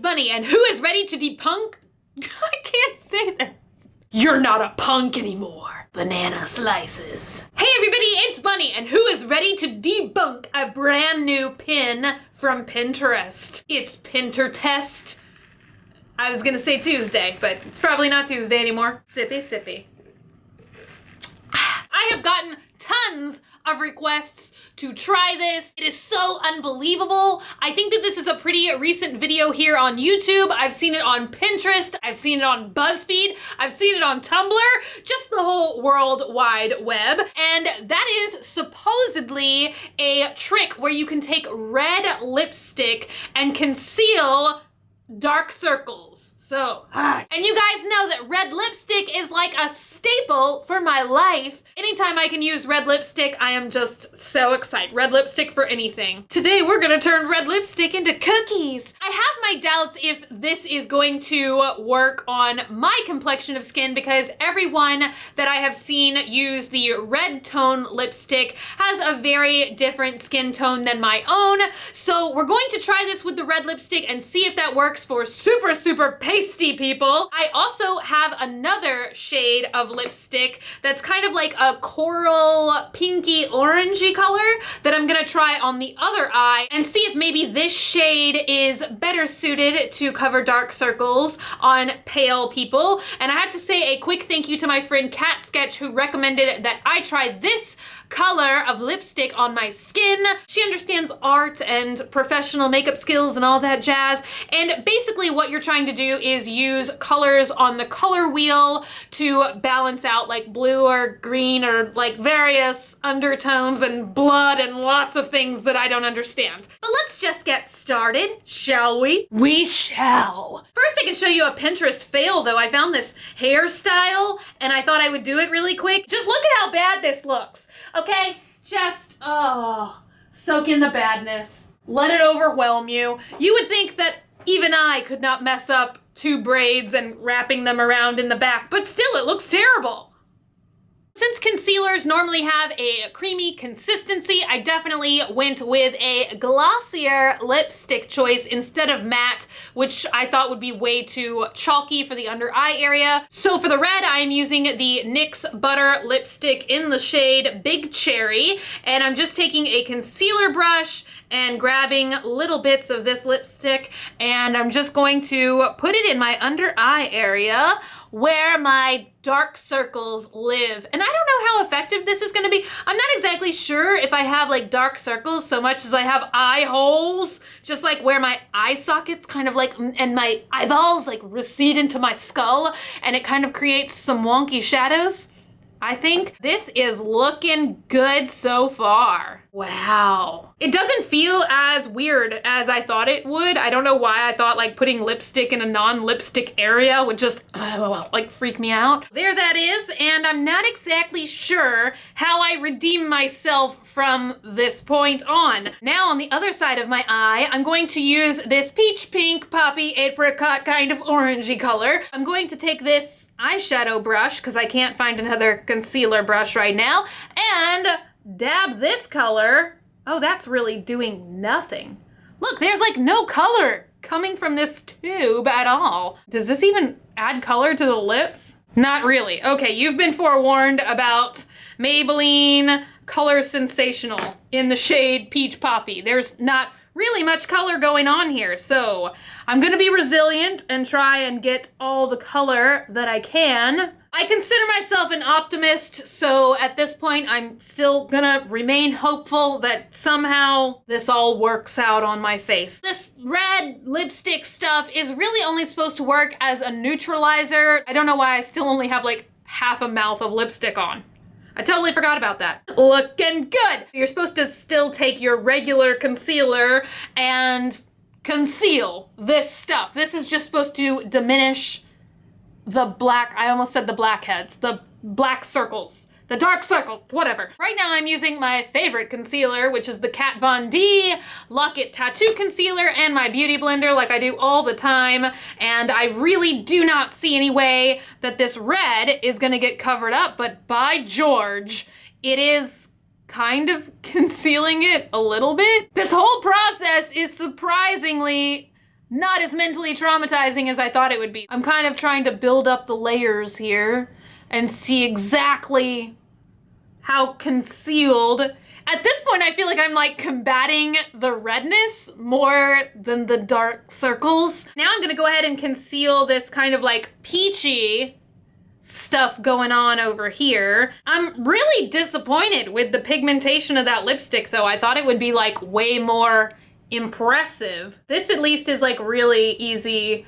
Bunny, and who is ready to debunk? I can't say this. You're not a punk anymore. Banana slices. Hey everybody, it's Bunny, and who is ready to debunk a brand new pin from Pinterest? It's Pintertest. I was gonna say Tuesday, but it's probably not Tuesday anymore. Sippy, sippy. I have gotten tons of requests to try this. It is so unbelievable. I think that this is a pretty recent video here on YouTube. I've seen it on Pinterest. I've seen it on BuzzFeed. I've seen it on Tumblr, just the whole World Wide Web. And that is supposedly a trick where you can take red lipstick and conceal dark circles. So, and you guys know that red lipstick is like a staple for my life. Anytime I can use red lipstick, I am just so excited. Red lipstick for anything. Today, we're gonna turn red lipstick into cookies. I have my doubts if this is going to work on my complexion of skin because everyone that I have seen use the red tone lipstick has a very different skin tone than my own. So we're going to try this with the red lipstick and see if that works for super, super pasty people. I also have another shade of lipstick that's kind of like a coral pinky orangey color that I'm gonna try on the other eye and see if maybe this shade is better suited to cover dark circles on pale people. And I have to say a quick thank you to my friend Cat Sketch who recommended that I try this color of lipstick on my skin. She understands art and professional makeup skills and all that jazz. And basically what you're trying to do is use colors on the color wheel to balance out like blue or green or like various undertones and blood and lots of things that I don't understand. But let's just get started, shall we? We shall. First I can show you a Pinterest fail though. I found this hairstyle and I thought I would do it really quick. Just look at how bad this looks. Okay, just, soak in the badness. Let it overwhelm you. You would think that even I could not mess up two braids and wrapping them around in the back, but still it looks terrible. Since concealers normally have a creamy consistency, I definitely went with a glossier lipstick choice instead of matte, which I thought would be way too chalky for the under eye area. So for the red, I am using the NYX Butter lipstick in the shade Big Cherry, and I'm just taking a concealer brush and grabbing little bits of this lipstick, and I'm just going to put it in my under eye area where my dark circles live. And I don't know how effective this is gonna be. I'm not exactly sure if I have like dark circles so much as I have eye holes, just like where my eye sockets kind of like, and my eyeballs like recede into my skull, and it kind of creates some wonky shadows. I think this is looking good so far. Wow. It doesn't feel as weird as I thought it would. I don't know why I thought like putting lipstick in a non-lipstick area would just like freak me out. There that is, and I'm not exactly sure how I redeem myself from this point on. Now on the other side of my eye, I'm going to use this peach pink poppy apricot kind of orangey color. I'm going to take this eyeshadow brush because I can't find another concealer brush right now and dab this color. Oh, that's really doing nothing. Look, there's like no color coming from this tube at all. Does this even add color to the lips? Not really. Okay, you've been forewarned about Maybelline Color Sensational in the shade Peach Poppy. There's not really much color going on here, so I'm gonna be resilient and try and get all the color that I can. I consider myself an optimist, so at this point I'm still gonna remain hopeful that somehow this all works out on my face. This red lipstick stuff is really only supposed to work as a neutralizer. I don't know why I still only have like half a mouth of lipstick on. I totally forgot about that. Looking good. You're supposed to still take your regular concealer and conceal this stuff. This is just supposed to diminish the black, I almost said the blackheads, the black circles, the dark circles, whatever. Right now I'm using my favorite concealer, which is the Kat Von D Lock-It Tattoo Concealer and my Beauty Blender like I do all the time. And I really do not see any way that this red is gonna get covered up, but by George, it is kind of concealing it a little bit. This whole process is surprisingly not as mentally traumatizing as I thought it would be. I'm kind of trying to build up the layers here and see exactly how concealed. At this point, I feel like I'm like combating the redness more than the dark circles. Now I'm gonna go ahead and conceal this kind of like peachy stuff going on over here. I'm really disappointed with the pigmentation of that lipstick though. I thought it would be like way more impressive. This at least is like really easy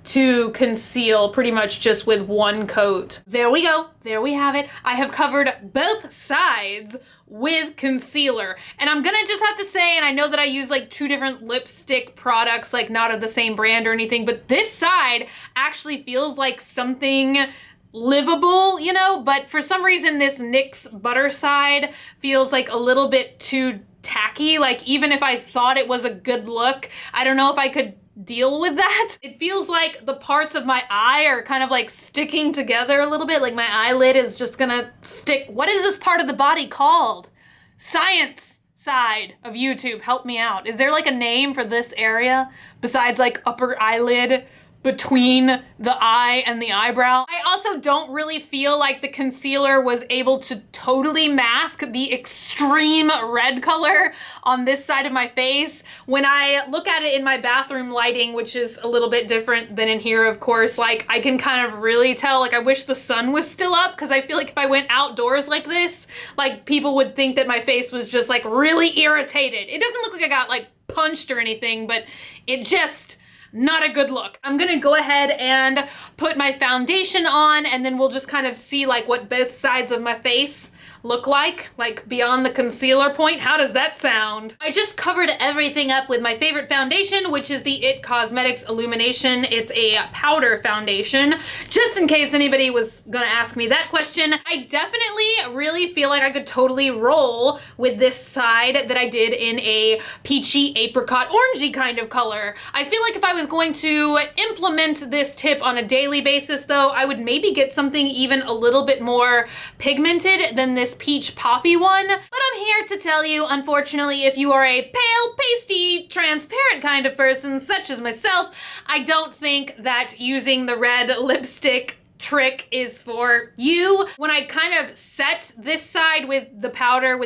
to conceal pretty much just with one coat. There we go. There we have it. I have covered both sides with concealer. And I'm gonna just have to say, and I know that I use like 2 different lipstick products, like not of the same brand or anything, but this side actually feels like something livable, you know, but for some reason this NYX butter side feels like a little bit too tacky. Like even if I thought it was a good look, I don't know if I could deal with that. It feels like the parts of my eye are kind of like sticking together a little bit, like my eyelid is just gonna stick. What is this part of the body called? Science side of YouTube, help me out. Is there like a name for this area besides like upper eyelid between the eye and the eyebrow? I also don't really feel like the concealer was able to totally mask the extreme red color on this side of my face. When I look at it in my bathroom lighting, which is a little bit different than in here, of course, like I can kind of really tell, like I wish the sun was still up, because I feel like if I went outdoors like this, like people would think that my face was just like really irritated. It doesn't look like I got like punched or anything, but it just, not a good look. I'm gonna go ahead and put my foundation on, and then we'll just kind of see like what both sides of my face look like beyond the concealer point. How does that sound? I just covered everything up with my favorite foundation, which is the IT Cosmetics Illumination. It's a powder foundation, just in case anybody was gonna ask me that question. I definitely really feel like I could totally roll with this side that I did in a peachy apricot orangey kind of color. I feel like if I was going to implement this tip on a daily basis though, I would maybe get something even a little bit more pigmented than this peach poppy one. But I'm here to tell you, unfortunately, if you are a pale, pasty, transparent kind of person, such as myself, I don't think that using the red lipstick trick is for you. When I kind of set this side with the powder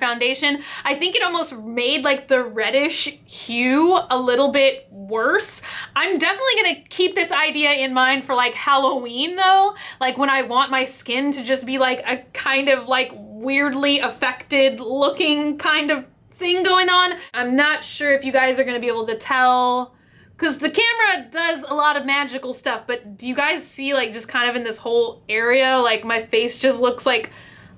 foundation, I think it almost made like the reddish hue a little bit worse. I'm definitely gonna keep this idea in mind for like Halloween though, like when I want my skin to just be like a kind of like weirdly affected looking kind of thing going on. I'm not sure if you guys are gonna be able to tell, because the camera does a lot of magical stuff, but do you guys see like just kind of in this whole area, like my face just looks like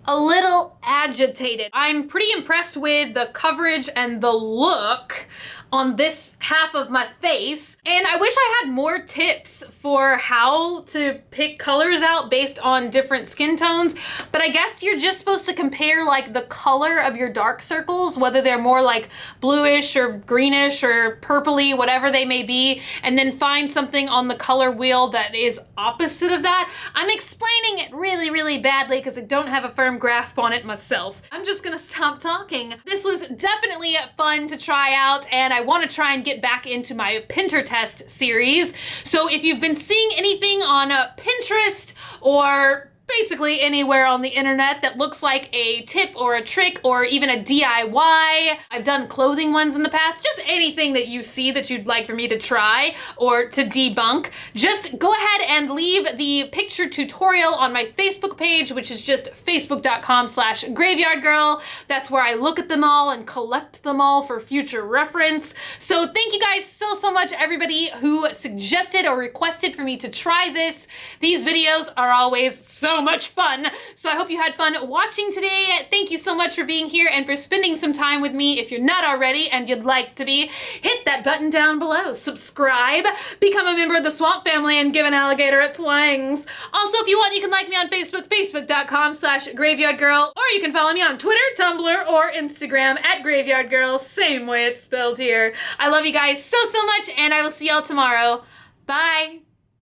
a little agitated. I'm pretty impressed with the coverage and the look on this half of my face, and I wish I had more tips for how to pick colors out based on different skin tones, but I guess you're just supposed to compare like the color of your dark circles, whether they're more like bluish or greenish or purpley, whatever they may be, and then find something on the color wheel that is opposite of that. I'm explaining it really, really badly because I don't have a firm grasp on it myself. I'm just gonna stop talking. This was definitely fun to try out, and I want to try and get back into my Pintertest series. So if you've been seeing anything on Pinterest or basically anywhere on the internet that looks like a tip or a trick or even a DIY. I've done clothing ones in the past. Just anything that you see that you'd like for me to try or to debunk, just go ahead and leave the picture tutorial on my Facebook page, which is just facebook.com/graveyardgirl. That's where I look at them all and collect them all for future reference. So thank you guys so much, everybody who suggested or requested for me to try this. These videos are always so much fun. So I hope you had fun watching today. Thank you so much for being here and for spending some time with me. If you're not already and you'd like to be, hit that button down below. Subscribe, become a member of the Swamp Family, and give an alligator its wings. Also, if you want, you can like me on Facebook, facebook.com/graveyardgirl, or you can follow me on Twitter, Tumblr, or Instagram @graveyardgirl, same way it's spelled here. I love you guys so much, and I will see y'all tomorrow. Bye.